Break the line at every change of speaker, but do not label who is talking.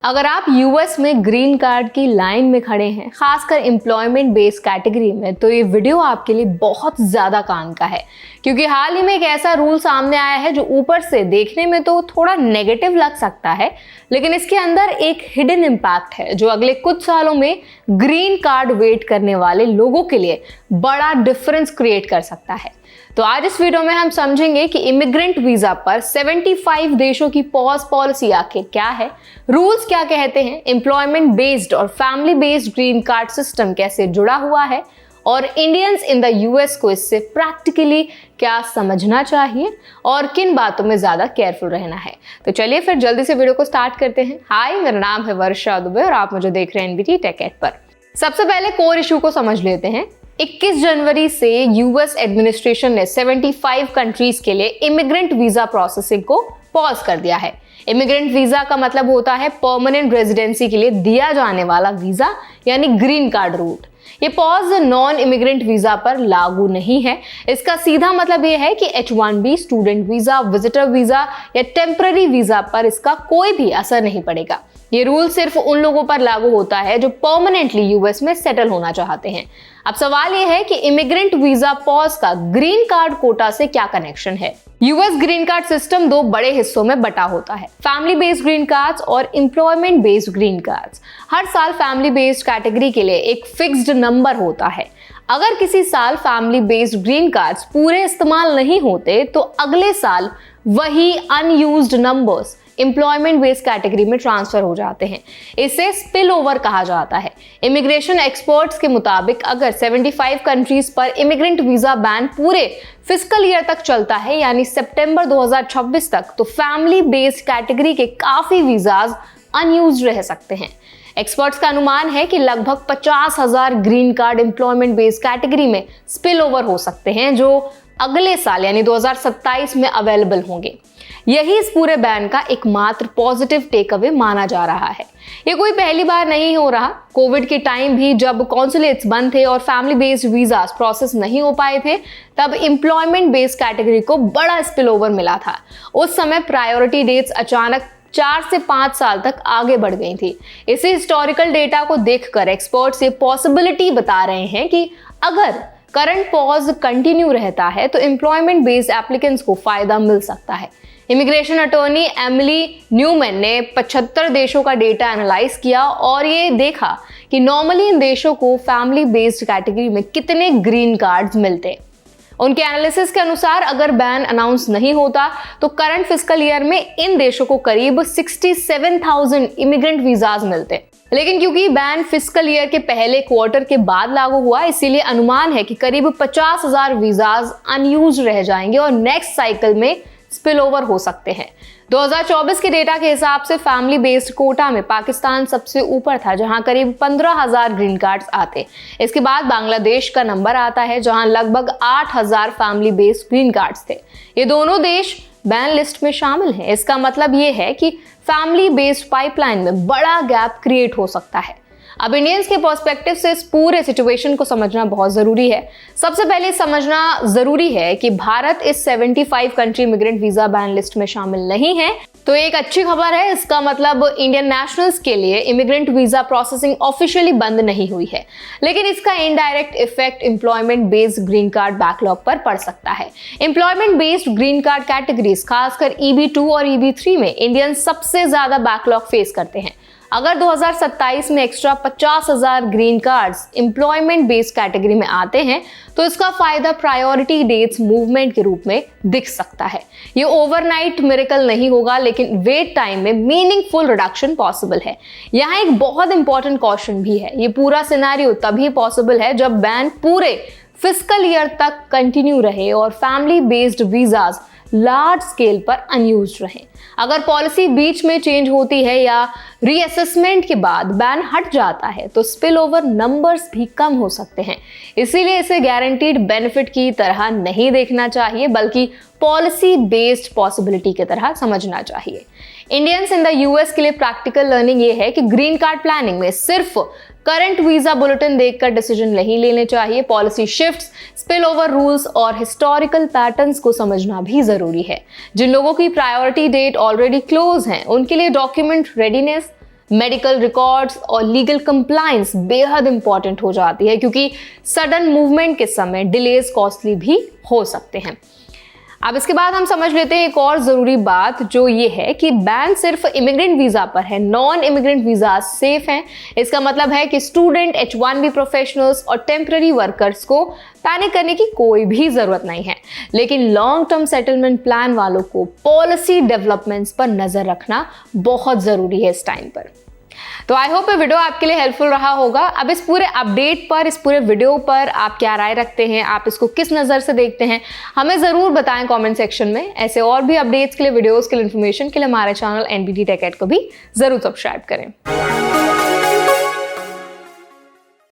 अगर आप यूएस में ग्रीन कार्ड की लाइन में खड़े हैं, खासकर एम्प्लॉयमेंट बेस्ड कैटेगरी में, तो ये वीडियो आपके लिए बहुत ज्यादा काम का है, क्योंकि हाल ही में एक ऐसा रूल सामने आया है जो ऊपर से देखने में तो थोड़ा नेगेटिव लग सकता है, लेकिन इसके अंदर एक हिडन इम्पैक्ट है जो अगले कुछ सालों में ग्रीन कार्ड वेट करने वाले लोगों के लिए बड़ा डिफरेंस क्रिएट कर सकता है। तो आज इस वीडियो में हम समझेंगे कि इमिग्रेंट वीजा पर 75 देशों की पॉज पॉलिसी आखिर क्या है, रूल्स क्या कहते हैं, एम्प्लॉयमेंट बेस्ड और family based green card system कैसे जुड़ा हुआ है और इंडियंस इन द यूएस को इससे प्रैक्टिकली क्या समझना चाहिए और किन बातों में ज्यादा केयरफुल रहना है। तो चलिए फिर जल्दी से वीडियो को स्टार्ट करते हैं। हाय, मेरा नाम है वर्षा दुबे और आप मुझे देख रहे हैं एनबीटी टेक एड पर। सबसे पहले कोर इशू को समझ लेते हैं। 21 जनवरी से यूएस एडमिनिस्ट्रेशन ने 75 कंट्रीज के लिए इमिग्रेंट वीजा प्रोसेसिंग को पॉज कर दिया है। इमिग्रेंट वीजा का मतलब होता है परमानेंट रेजिडेंसी के लिए दिया जाने वाला वीजा, यानी ग्रीन कार्ड रूट। ये पॉज नॉन इमिग्रेंट वीजा पर लागू नहीं है। इसका सीधा मतलब ये है कि H1B, student visa, visitor visa या टेम्पररी वीजा पर इसका कोई भी असर नहीं पड़ेगा। ये रूल सिर्फ उन लोगों पर लागू होता है जो परमानेंटली यूएस में सेटल होना चाहते हैं। अब सवाल यह है कि इमिग्रेंट वीजा पॉज का ग्रीन कार्ड कोटा से क्या कनेक्शन है। यूएस ग्रीन कार्ड सिस्टम दो बड़े हिस्सों में बटा होता है, फैमिली बेस्ड ग्रीन कार्ड्स और एम्प्लॉयमेंट बेस्ड ग्रीन कार्ड्स। हर साल फैमिली बेस्ड कैटेगरी के लिए एक फिक्स्ड नंबर होता है। अगर किसी साल फैमिली बेस्ड ग्रीन कार्ड्स पूरे इस्तेमाल नहीं होते तो अगले साल वही unused numbers employment based category में ट्रांसफर हो जाते हैं। इसे स्पिल ओवर कहा जाता है। इमिग्रेशन एक्सपर्ट्स के मुताबिक अगर 75 कंट्रीज पर इमिग्रेंट वीजा बैन पूरे फिस्कल ईयर तक चलता है, यानी सितंबर 2026 तक, तो फैमिली बेस्ड कैटेगरी के काफी वीजाज अनयूज्ड रह सकते हैं। एक्सपर्ट्स का अनुमान है कि लगभग 50,000 green card employment based category में स्पिल ओवर हो सकते हैं, जो अगले साल यानी 2027 में अवेलेबल होंगे। यही इस पूरे बैन का एकमात्र पॉजिटिव टेक अवे माना जा रहा है। ये कोई पहली बार नहीं हो रहा। कोविड के टाइम भी जब कॉन्सुलेट्स बंद थे और फैमिली बेस्ड वीजा प्रोसेस नहीं हो पाए थे, तब एम्प्लॉयमेंट बेस्ड कैटेगरी को बड़ा स्पिल ओवर मिला था। उस समय प्रायोरिटी डेट्स अचानक 4 से 5 साल तक आगे बढ़ गई थी। इसी हिस्टोरिकल डेटा को देखकर एक्सपर्ट्स ये पॉसिबिलिटी बता रहे हैं कि अगर करंट पॉज कंटिन्यू रहता है तो एम्प्लॉयमेंट बेस्ड एप्लीकेंट्स को फायदा मिल सकता है। इमिग्रेशन अटॉर्नी एमिली न्यूमैन ने 75 देशों का डेटा एनालाइज किया और ये देखा कि नॉर्मली इन देशों को फैमिली बेस्ड कैटेगरी में कितने ग्रीन कार्ड्स मिलते। उनके एनालिसिस के अनुसार अगर बैन अनाउंस नहीं होता तो करंट फिस्कल ईयर में इन देशों को करीब 67,000 इमिग्रेंट वीजाज मिलते। लेकिन क्योंकि बैन फिस्कल ईयर के पहले क्वार्टर के बाद लागू हुआ, इसीलिए अनुमान है कि करीब 50,000 वीजाज अनयूज्ड रह जाएंगे और नेक्स्ट साइकिल में स्पिल ओवर हो सकते हैं। 2024 के डेटा के हिसाब से फैमिली बेस्ड कोटा में पाकिस्तान सबसे ऊपर था, जहां करीब 15,000 ग्रीन कार्ड्स आते। इसके बाद बांग्लादेश का नंबर आता है, जहां लगभग 8,000 फैमिली बेस्ड ग्रीन कार्ड्स थे। ये दोनों देश बैन लिस्ट में शामिल हैं। इसका मतलब ये है कि फैमिली बेस्ड पाइपलाइन में बड़ा गैप क्रिएट हो सकता है। अब इंडियंस के पर्सपेक्टिव से इस पूरे सिचुएशन को समझना बहुत जरूरी है। सबसे पहले समझना जरूरी है कि भारत इस 75 country immigrant visa ban list में शामिल नहीं है, तो एक अच्छी खबर है। इसका मतलब इंडियन नेशनल्स के लिए इमिग्रेंट वीजा प्रोसेसिंग ऑफिशियली बंद नहीं हुई है, लेकिन इसका indirect effect employment based green card backlog पर पड़ सकता है। Employment based green card categories, खासकर EB2 और EB3 में इंडियंस सबसे ज्यादा बैकलॉग फेस करते हैं। अगर 2027 में extra 50,000 green cards employment based category में आते हैं तो इसका फायदा प्रायोरिटी डेट्स मूवमेंट के रूप में दिख सकता है। ये ओवरनाइट मिरेकल नहीं होगा, लेकिन वेट टाइम में मीनिंगफुल रिडक्शन पॉसिबल है। यहाँ एक बहुत इंपॉर्टेंट क्वेश्चन भी है। ये पूरा सिनेरियो तभी पॉसिबल है जब बैन पूरे फिस्कल ईयर तक कंटिन्यू रहे और family based visas large scale पर अनयूज्ड रहे। अगर पॉलिसी बीच में चेंज होती है या रीअसेसमेंट के बाद बैन हट जाता है तो स्पिल ओवर नंबर्स भी कम हो सकते हैं। इसीलिए इसे गारंटीड बेनिफिट की तरह नहीं देखना चाहिए, बल्कि पॉलिसी बेस्ड पॉसिबिलिटी की तरह समझना चाहिए। इंडियंस इन द यूएस के लिए प्रैक्टिकल लर्निंग ये है कि ग्रीन कार्ड प्लानिंग में सिर्फ करंट वीजा बुलेटिन देखकर डिसीजन नहीं लेने चाहिए। Policy shifts, spill over rules और हिस्टोरिकल पैटर्न्स को समझना भी जरूरी है। जिन लोगों की प्रायोरिटी डेट ऑलरेडी क्लोज है, उनके लिए डॉक्यूमेंट रेडीनेस, मेडिकल रिकॉर्ड्स और लीगल कंप्लायंस बेहद इंपॉर्टेंट हो जाती है, क्योंकि सडन मूवमेंट के समय डिलेज कॉस्टली भी हो सकते हैं। अब इसके बाद हम समझ लेते हैं एक और ज़रूरी बात, जो ये है कि बैन सिर्फ इमिग्रेंट वीज़ा पर है, नॉन इमिग्रेंट वीज़ा सेफ हैं। इसका मतलब है कि स्टूडेंट, H1B प्रोफेशनल्स और टेम्पररी वर्कर्स को पैनिक करने की कोई भी ज़रूरत नहीं है। लेकिन लॉन्ग टर्म सेटलमेंट प्लान वालों को पॉलिसी डेवलपमेंट्स पर नज़र रखना बहुत ज़रूरी है इस टाइम पर। तो आई होप ये वीडियो आपके लिए हेल्पफुल रहा होगा। अब इस पूरे अपडेट पर, इस पूरे वीडियो पर आप क्या राय रखते हैं, आप इसको किस नज़र से देखते हैं, हमें ज़रूर बताएं कमेंट सेक्शन में। ऐसे और भी अपडेट्स के लिए, वीडियोस के लिए, इन्फॉर्मेशन के लिए हमारे चैनल NBT Tech Ed को भी ज़रूर सब्सक्राइब करें।